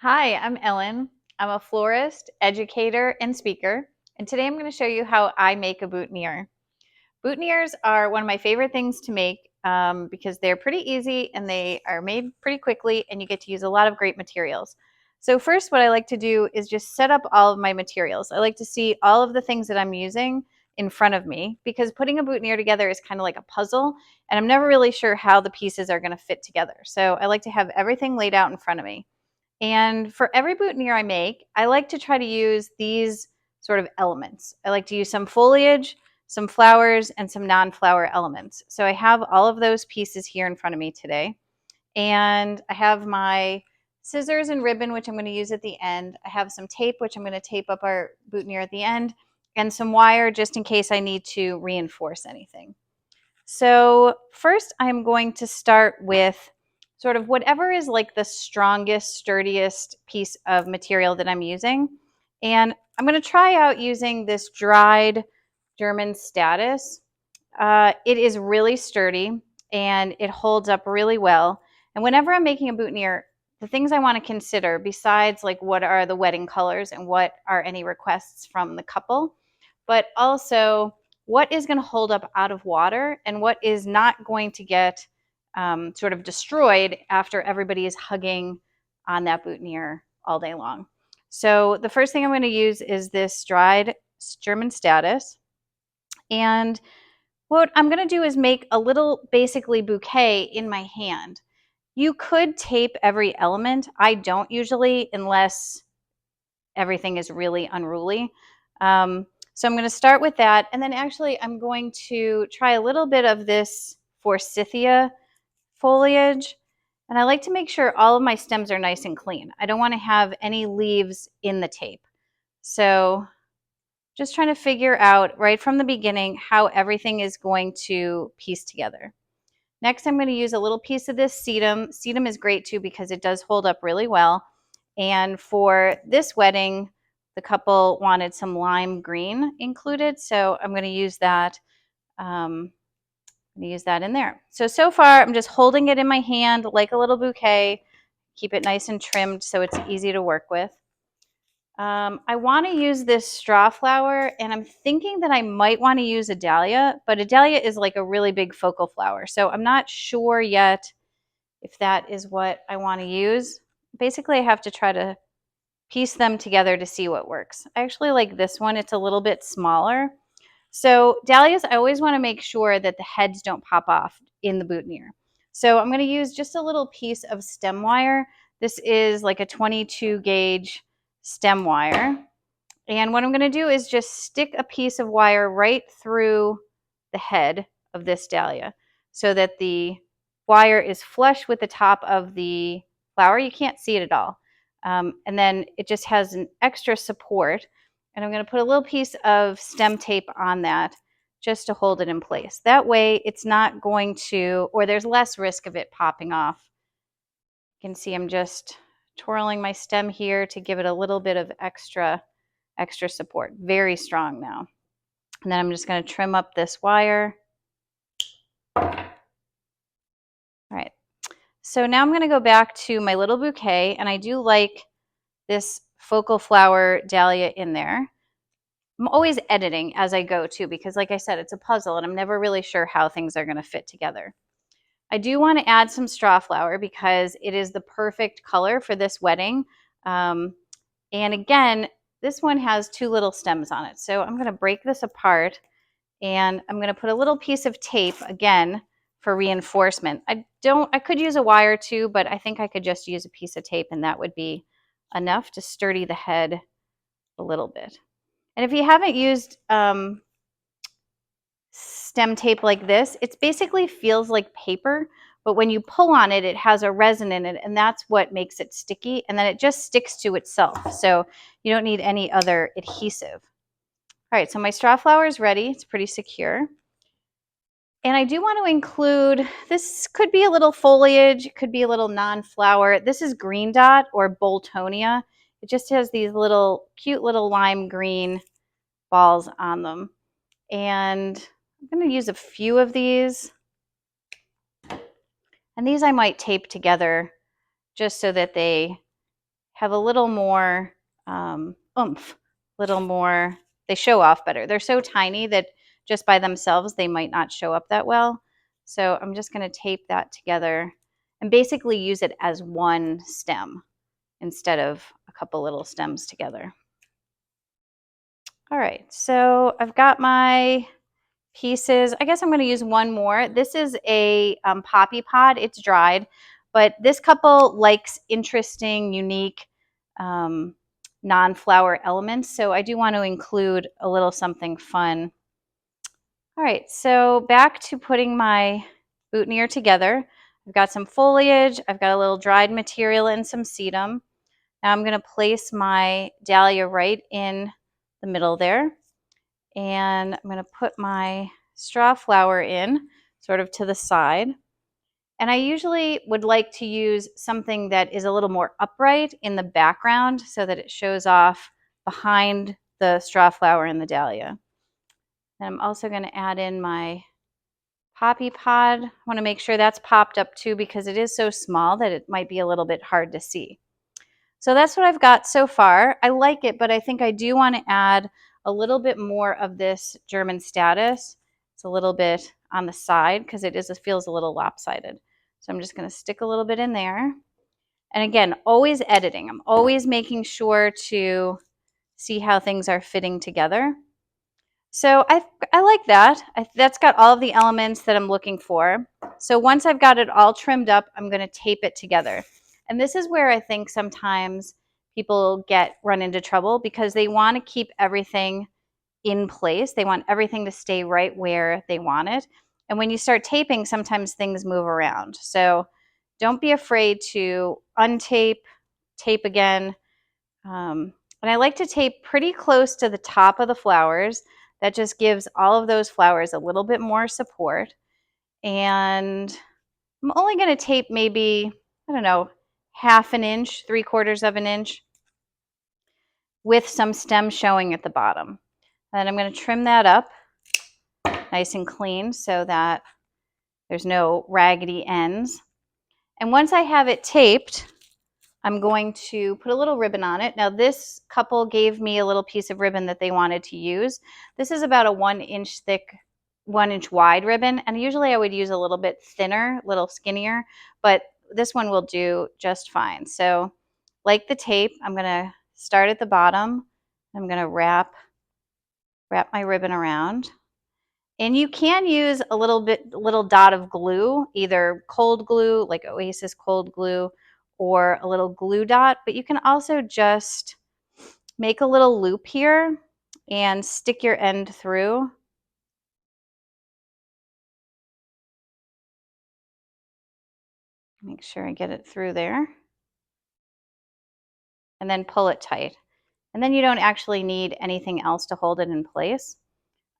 Hi, I'm Ellen. I'm a florist, educator, and speaker, and today I'm going to show you how I make a boutonniere. Boutonnieres are one of my favorite things to make because they're pretty easy and they are made pretty quickly, and you get to use a lot of great materials. So first, what I like to do is just set up all of my materials. I like to see all of the things that I'm using in front of me because putting a boutonniere together is kind of like a puzzle, and I'm never really sure how the pieces are going to fit together. So I like to have everything laid out in front of me. And for every boutonniere I make, I like to try to use these sort of elements. I like to use some foliage, some flowers, and some non-flower elements. So I have all of those pieces here in front of me today. And I have my scissors and ribbon, which I'm going to use at the end. I have some tape, which I'm going to tape up our boutonniere at the end, and some wire just in case I need to reinforce anything. So first I'm going to start with sort of whatever is like the strongest, sturdiest piece of material that I'm using. And I'm going to try out using this dried German statice. It is really sturdy and it holds up really well. And whenever I'm making a boutonniere, the things I want to consider besides like what are the wedding colors and what are any requests from the couple, but also what is going to hold up out of water and what is not going to get sort of destroyed after everybody is hugging on that boutonniere all day long. So the first thing I'm going to use is this dried German statice. And what I'm going to do is make a little basically bouquet in my hand. You could tape every element. I don't usually unless everything is really unruly. So I'm going to start with that. And then actually I'm going to try a little bit of this forsythia foliage. And I like to make sure all of my stems are nice and clean. I don't want to have any leaves in the tape. So just trying to figure out right from the beginning how everything is going to piece together. Next, I'm going to use a little piece of this sedum. Sedum is great too because it does hold up really well. And for this wedding, the couple wanted some lime green included, so I'm going to use that. In there. So far, I'm just holding it in my hand like a little bouquet. Keep it nice and trimmed so it's easy to work with. I want to use this strawflower, and I'm thinking that I might want to use a dahlia, but a dahlia is like a really big focal flower, so I'm not sure yet if that is what I want to use. Basically, I have to try to piece them together to see what works. I actually like this one. It's a little bit smaller. So dahlias, I always want to make sure that the heads don't pop off in the boutonniere. So I'm going to use just a little piece of stem wire. This is like a 22 gauge stem wire. And what I'm going to do is just stick a piece of wire right through the head of this dahlia so that the wire is flush with the top of the flower. You can't see it at all. And then it just has an extra support. And I'm going to put a little piece of stem tape on that just to hold it in place. That way it's not going to, or there's less risk of it popping off. You can see I'm just twirling my stem here to give it a little bit of extra support. Very strong now. And then I'm just going to trim up this wire. All right. So now I'm going to go back to my little bouquet, and I do like this focal flower dahlia in there. I'm always editing as I go too, because like I said, it's a puzzle and I'm never really sure how things are going to fit together. I do want to add some strawflower because it is the perfect color for this wedding. And again, this one has two little stems on it. So I'm going to break this apart and I'm going to put a little piece of tape again for reinforcement. I could use a wire too, but I think I could just use a piece of tape and that would be enough to sturdy the head a little bit. And if you haven't used stem tape like this, it basically feels like paper, but when you pull on it, it has a resin in it, and that's what makes it sticky, and then it just sticks to itself. So you don't need any other adhesive. All right, so my straw flower is ready. It's pretty secure. And I do want to include, this could be a little foliage, it could be a little non-flower. This is green dot or Boutonniere. It just has these little cute little lime green balls on them. And I'm going to use a few of these. And these I might tape together just so that they have a little more oomph, a little more, they show off better. They're so tiny that just by themselves, they might not show up that well. So I'm just going to tape that together and basically use it as one stem instead of a couple little stems together. All right, so I've got my pieces. I guess I'm going to use one more. This is a poppy pod. It's dried, but this couple likes interesting, unique non-flower elements, so I do want to include a little something fun. All right, so back to putting my boutonniere together. I've got some foliage, I've got a little dried material and some sedum. Now I'm going to place my dahlia right in the middle there, and I'm going to put my strawflower in sort of to the side. And I usually would like to use something that is a little more upright in the background so that it shows off behind the strawflower and the dahlia. And I'm also going to add in my poppy pod. I want to make sure that's popped up too because it is so small that it might be a little bit hard to see. So that's what I've got so far. I like it, but I think I do want to add a little bit more of this German statice. It's a little bit on the side because it feels a little lopsided. So I'm just going to stick a little bit in there. And again, always editing. I'm always making sure to see how things are fitting together. So I like that. That's got all of the elements that I'm looking for. So once I've got it all trimmed up, I'm going to tape it together. And this is where I think sometimes people run into trouble because they want to keep everything in place. They want everything to stay right where they want it. And when you start taping, sometimes things move around. So don't be afraid to untape, tape again. And I like to tape pretty close to the top of the flowers. That just gives all of those flowers a little bit more support. And I'm only going to tape maybe, I don't know, half an inch, 3/4 of an inch with some stem showing at the bottom. And I'm going to trim that up nice and clean so that there's no raggedy ends. And once I have it taped, I'm going to put a little ribbon on it. Now this couple gave me a little piece of ribbon that they wanted to use. This is about a 1-inch thick, 1-inch wide ribbon. And usually I would use a little bit thinner, a little skinnier, but this one will do just fine. So like the tape, I'm gonna start at the bottom. I'm gonna wrap my ribbon around. And you can use a little dot of glue, either cold glue, like Oasis cold glue, or a little glue dot, but you can also just make a little loop here and stick your end through. Make sure I get it through there. And then pull it tight. And then you don't actually need anything else to hold it in place.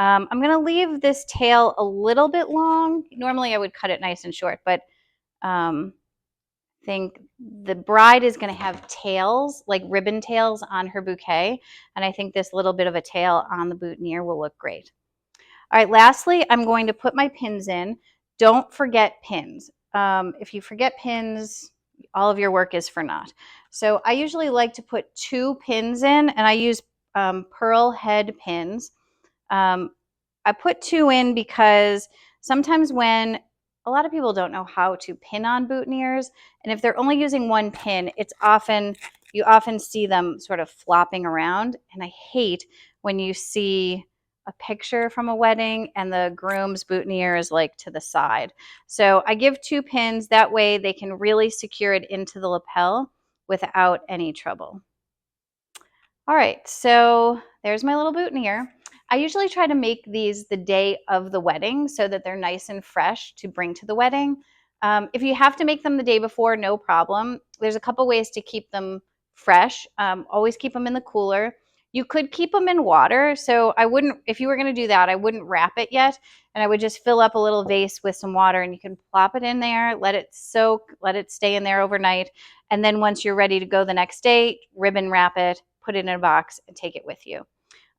I'm going to leave this tail a little bit long. Normally I would cut it nice and short, but think the bride is going to have tails, like ribbon tails on her bouquet. And I think this little bit of a tail on the boutonniere will look great. All right, lastly, I'm going to put my pins in. Don't forget pins. If you forget pins, all of your work is for naught. So I usually like to put 2 pins in, and I use pearl head pins. I put 2 in because sometimes when a lot of people don't know how to pin on boutonnieres, and if they're only using 1 pin, you often see them sort of flopping around, and I hate when you see a picture from a wedding and the groom's boutonniere is like to the side. So I give 2 pins, that way they can really secure it into the lapel without any trouble. All right, so there's my little boutonniere. I usually try to make these the day of the wedding so that they're nice and fresh to bring to the wedding. If you have to make them the day before, no problem. There's a couple ways to keep them fresh. Always keep them in the cooler. You could keep them in water. So I wouldn't, if you were going to do that, I wouldn't wrap it yet. And I would just fill up a little vase with some water and you can plop it in there, let it soak, let it stay in there overnight. And then once you're ready to go the next day, ribbon wrap it, put it in a box and take it with you.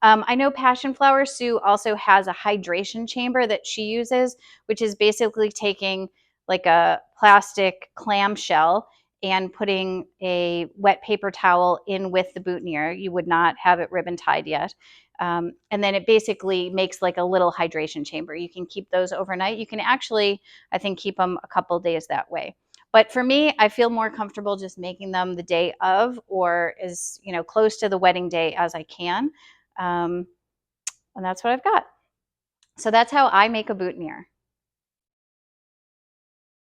I know Passion Flower Sue also has a hydration chamber that she uses, which is basically taking like a plastic clamshell and putting a wet paper towel in with the boutonniere. You would not have it ribbon tied yet. And then it basically makes like a little hydration chamber. You can keep those overnight. You can actually, I think, keep them a couple days that way. But for me, I feel more comfortable just making them the day of, or as close to the wedding day as I can. And that's what I've got. So that's how I make a boutonniere.